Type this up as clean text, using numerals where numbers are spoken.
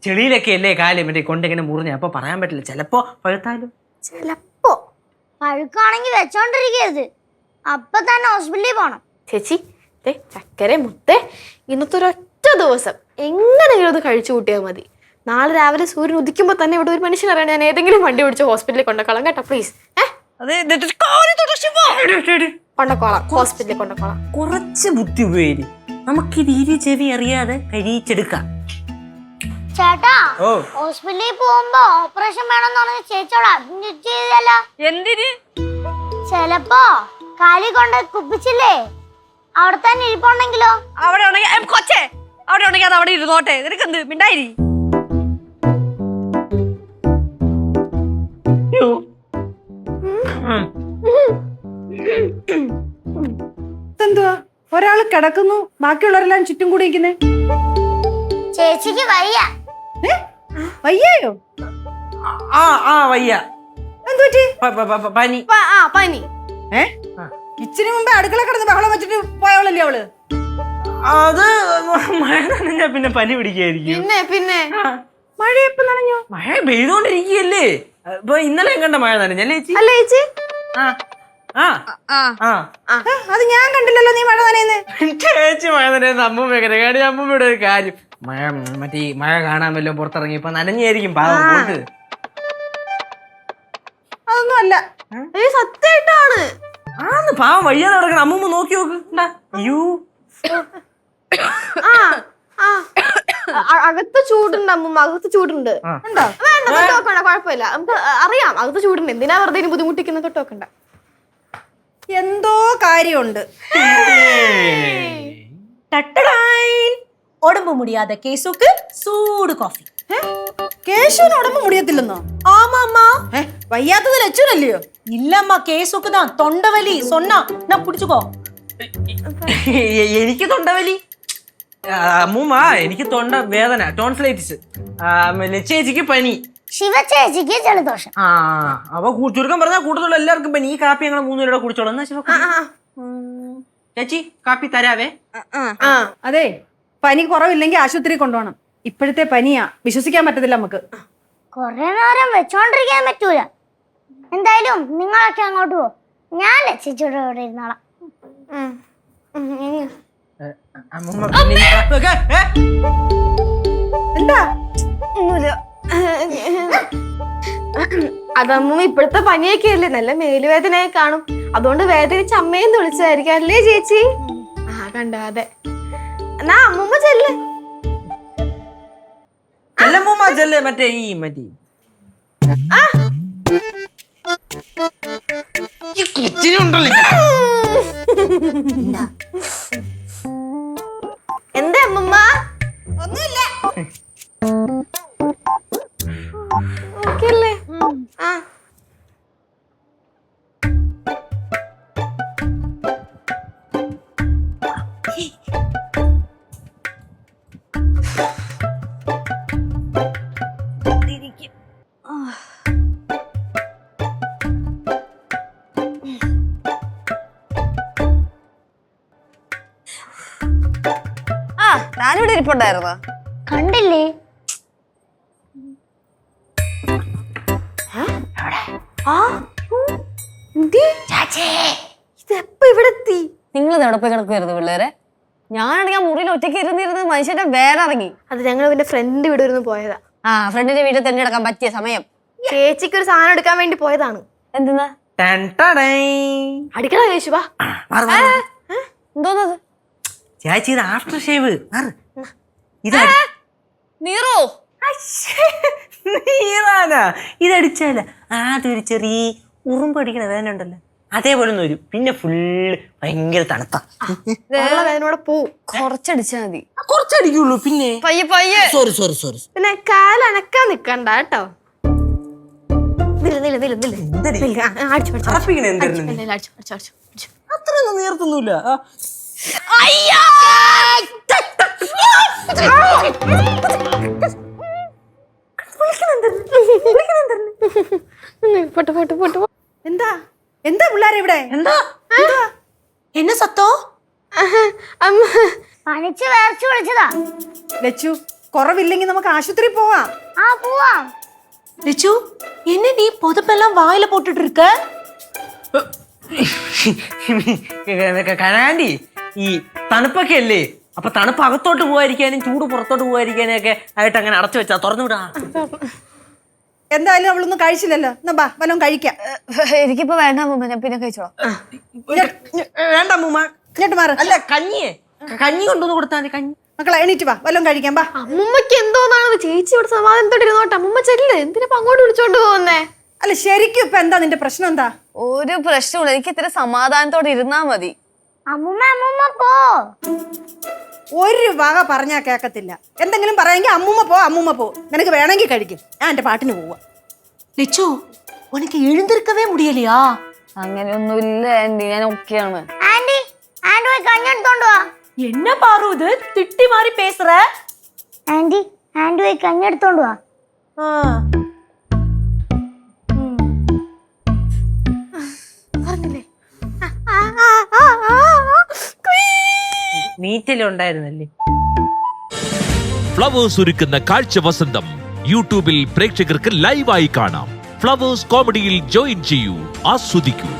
ചെളിയിലൊക്കെ അല്ലേ കാല് മറ്റേ കൊണ്ടിങ്ങനെ മുറിഞ്ഞ അപ്പൊ പറയാൻ പറ്റില്ല. ചിലപ്പോ പഴുത്താലും. ചിലപ്പോ പഴുക്കാണെങ്കിൽ വെച്ചോണ്ടിരിക്കരുത്, അപ്പൊ തന്നെ ഹോസ്പിറ്റലിൽ പോണം. ചേച്ചി ചക്കര മുത്തേ, ഇന്നത്തെ ഒരൊറ്റ ദിവസം എങ്ങനെയെങ്കിലും അത് കഴിച്ചു കൂട്ടിയാൽ മതി. നാളെ രാവിലെ സൂര്യൻ ഉദിക്കുമ്പോ തന്നെ ഇവിടെ ഒരു മനുഷ്യൻ അറിയാൻ ഞാൻ ഏതെങ്കിലും വണ്ടി പിടിച്ച് ഹോസ്പിറ്റലിൽ കൊണ്ടുപോകാം കേട്ടോ, പ്ലീസ്. കൊണ്ടോളാം, ഹോസ്പിറ്റലിൽ കൊണ്ടുപോകാം. കുറച്ച് ബുദ്ധി ഉപയോഗിക്കും. നമുക്ക് രീതി ചെവി അറിയാതെ കഴിച്ചെടുക്കാം. ചേട്ടാ, ഹോസ്പിറ്റലിൽ പോകുമ്പോ ഓപ്പറേഷൻ വേണമെന്ന് പറഞ്ഞ ചേച്ചിയോട് അഡ്മിറ്റ് ചെയ്തല്ല. എന്തിന്? ചിലപ്പോ കാലി കൊണ്ട് കുപ്പിച്ചില്ലേ, അവിടെ തന്നെ ഇരിപ്പുണ്ടെങ്കിലോ? അവിടെ ഉണ്ടെങ്കിൽ കൊച്ചേ, അവിടെ ഉണ്ടെങ്കിൽ അത് അവിടെ ഇരുന്നോട്ടെ, നിനക്ക് എന്ത് മിണ്ടായിരി. എന്തുവാ ഒരാള് കിടക്കുന്നു, ബാക്കിയുള്ളവരെല്ലാം ചുറ്റും കൂടി ഇരിക്കുന്നേ? ചേച്ചിക്ക് വയ്യ. വയ്യായോ? വയ്യ. എന്തുപറ്റി? പനി. പനി. ഇച്ചിരി മുമ്പേ അടുക്കള കിടന്ന് ബഹളം വെച്ചിട്ട് പോയവളല്ലേ അവള്? അത് മഴ നനഞ്ഞാ പിന്നെ പനി പിടിക്കായിരിക്കും. പിന്നെ മഴ എപ്പോ നനഞ്ഞോ? മഴ പെയ്തോണ്ടിരിക്കുകയല്ലേ. ഇപ്പൊ ഇന്നലെ കണ്ട മഴ നനഞ്ഞല്ലേ ചേച്ചി? അല്ല ചേച്ചി, അത് ഞാൻ കണ്ടില്ലല്ലോ നീ മഴ നനയുന്നേ. ചേച്ചി മഴ നനയുന്ന അമ്മൂമ്മ കാര്യം. അമ്മൂമ്മയുടെ ഒരു കാര്യം, മറ്റേ മഴ കാണാൻ വല്ലതും പുറത്തിറങ്ങി ഇപ്പൊ നനഞ്ഞായിരിക്കും പാവം പോട്ട്. അതൊന്നും അല്ല, സത്യമായിട്ടാണ്. പാവം വയ്യാതെ നടക്കണം. അമ്മൂമ്മ നോക്കി നോക്ക്. അയ്യോ, അകത്ത് ചൂടുണ്ട് അമ്മൂമ്മ, അകത്ത് ചൂടുണ്ട്. തൊട്ടോക്കണ്ട, കുഴപ്പമില്ല, നമുക്ക് അറിയാം അകത്ത് ചൂടുണ്ട്. എന്തിനാ വെറുതെ ബുദ്ധിമുട്ടിക്കുന്നത്? തൊട്ടോക്കണ്ട. എന്തോ കാര്യമുണ്ട്. உடம்பு முடியாத கேசுக்கு சூடு காஃபி. കേശുവിന് ഉടമ്പ് മുടിയത്തില്ലെന്നോ? ஆமாம்மா. വയ്യാത്തത് ലച്ചുനല്ലയോ? இல்லம்மா, கேசுக்கு தான் தொண்டவலி சொன்னா நான் புடிச்சுக்கோ. എനിക്ക് തൊണ്ടവലി. അമ്മൂമ്മ എനിക്ക് തൊണ്ട വേദന, ടോൺസിലൈറ്റിസ്. ചേച്ചിക്ക് പനി, ശിവ ചേച്ചിക്ക് ജലദോഷം. അപ്പൊ ചുരുക്കം പറഞ്ഞാൽ കൂട്ടത്തുള്ള എല്ലാവർക്കും പനി. ഈ കാപ്പി ഞങ്ങൾ 3 പേരുടെ കുടിച്ചോളാം. എന്നാ ശിവ ചേച്ചി കാപ്പി തരാവേ. അതെ, പനി കുറവില്ലെങ്കിൽ ആശുപത്രി കൊണ്ടുപോകണം. ഇപ്പോഴത്തെ പനിയാ, വിശ്വസിക്കാൻ പറ്റത്തില്ല നമുക്ക്. കൊറേ നേരം വെച്ചോണ്ടിരിക്കാൻ പറ്റൂല. എന്തായാലും നിങ്ങളൊക്കെ അങ്ങോട്ട് പോ, ഞാൻ ചേച്ചിയുടെ ഇവിടെ ഇരുന്നോളാം. എന്താ? അതമ്മ ഇപ്പോഴത്തെ പനിയൊക്കെ അല്ലേ, നല്ല മേലുവേദനയായി കാണും. അതുകൊണ്ട് വേദനിച്ച് അമ്മയെന്ന് വിളിച്ചതായിരിക്കും അല്ലേ ചേച്ചി? കണ്ട അതെ. എന്നാ അമ്മൂമ്മ ചെല്ല്. ചെല്ലമ്മൂമ്മ ചെല്ല്. മറ്റേ ഈ മറ്റേ എന്താ അമ്മൂമ്മ? ഒന്നുമില്ല. ഓക്കെയല്ലേ? ഞാനിവിടെ ഇരിപ്പുണ്ടായിരുന്നോ? കണ്ടില്ലേ? ഇതെപ്പ ഇവിടെ എത്തി? നിങ്ങൾ എവിടെ പോയി കിടക്കുമായിരുന്നു പിള്ളേരെ? ഞാനാണെങ്കിൽ ആ മുറിയിൽ ഒറ്റയ്ക്ക് ഇരുന്നിരുന്ന് മനുഷ്യന്റെ വേറെ ഇറങ്ങി. അത് ഞങ്ങൾ പിന്നെ ഫ്രണ്ട് ഇവിടെ ഇരുന്ന് പോയതാ. ഫ്രണ്ടിന്റെ വീട്ടിൽ തന്നെ കിടക്കാൻ പറ്റിയ സമയം. ചേച്ചിക്ക് ഒരു സാധനം എടുക്കാൻ വേണ്ടി പോയതാണ്. എന്തെന്നാ? അടിക്കണ കേശുവാ. എന്തോന്നത് ചേച്ചി? ഇത് ആഫ്റ്റർ ഷേവ്. നീറോ? ഇതടിച്ചാല ആദ്യൊരു ചെറിയ ഉറുമ്പടിക്കണ വേദന ഉണ്ടല്ലോ, അതേപോലെ ഒന്നും വരും. പിന്നെ ഫുള്ള് ഭയങ്കര തണുപ്പാ. വേദനയോടെ പോവും. കുറച്ചടിച്ചാ മതി. കുറച്ചടിക്കുള്ളൂ. പിന്നെ പയ്യെ പയ്യെ. സോറി. പിന്നെ കാലനക്കാൻ നിക്കണ്ട കേട്ടോ. അത്രയൊന്നും നീർത്തൊന്നുമില്ല. എന്താ എന്താ പിള്ളേരെ ഇവിടെ? എന്താ என்ன சத்தம்? പനിച്ച് വേർച്ചു വിളിച്ചതാ. ലച്ചു, കുറവില്ലെങ്കിൽ നമുക്ക് ആശുപത്രി പോവാം. ആ പോവാം. ரிச்சு என்ன நீ புதப்பெல்லாம் வாயில போட்டுட்டு இருக்க? കനാൻഡി ഈ തണുപ്പൊക്കെ അല്ലേ, അപ്പൊ തണുപ്പ് അകത്തോട്ട് പോകാതിരിക്കാനും ചൂട് പുറത്തോട്ട് പോകാതിരിക്കാനും ഒക്കെ ആയിട്ട് അങ്ങനെ അടച്ചു വെച്ചാ തുറന്നു വിടാ. എന്തായാലും അവളൊന്നും കഴിച്ചില്ലല്ലോ, എന്നാ ബാ വല്ലതും കഴിക്കാം. എനിക്കിപ്പോ വേണ്ട അമ്മൂമ്മ, ഞാൻ പിന്നെ കഴിച്ചോളാം. വേണ്ട അമ്മൂമ്മ, ഇങ്ങോട്ട് മാറ്. അല്ല കഞ്ഞി കൊണ്ടുവന്ന് കൊടുത്താൽ മതി. കഞ്ഞി മക്കളെ എണീറ്റ് വാ, വല്ലതും കഴിക്കാം ബാ. അമ്മുമ്മക്ക് എന്തോന്നാണ് ചേച്ചി ഇവിടെ സമാധാനത്തോടെ ഇരുന്നോട്ടെ. അമ്മുമ്മ ചെല്ല്, എന്തിനാ അങ്ങോട്ട് വിളിച്ചോണ്ട് പോകുന്നേ? അല്ല ശരിക്കും ഇപ്പൊ എന്താ നിന്റെ പ്രശ്നം എന്താ? ഒരു പ്രശ്നമില്ല, എനിക്ക് ഇത്ര സമാധാനത്തോടെ ഇരുന്നാ മതി. അമ്മൂമ്മ അമ്മൂമ്മ പോ. ഒരു വക പറഞ്ഞാ കേക്കത്തില്ല. എന്തെങ്കിലും പറയാമെങ്കിൽ അമ്മൂമ്മ പോ, നിനക്ക് വേണമെങ്കിൽ കഴിക്കും, ഞാൻ എന്റെ പാട്ടിന് പോവാ. ரிச்சு உனக்கு எழுந்திருக்கவே முடியலையா? അങ്ങനെയൊന്നുമില്ല ആന്റി, ഞാൻ ഓക്കെയാണ്. ആന്റി ആന്റി പോയി കഞ്ഞെടുത്തോണ്ട് വാ. என்ன பாரு இது திட்டி மாதிரி பேசுற? ആന്റി ആന്റി പോയി കഞ്ഞെടുത്തോണ്ട് വാ. നീറ്റലുണ്ടായിരുന്നല്ലേ. ഫ്ലവേഴ്സ് ഒരുക്കുന്ന കാഴ്ച വസന്തം യൂട്യൂബിൽ പ്രേക്ഷകർക്ക് ലൈവായി കാണാം. ഫ്ലവേഴ്സ് കോമഡിയിൽ ജോയിൻ ചെയ്യൂ, ആസ്വദിക്കൂ.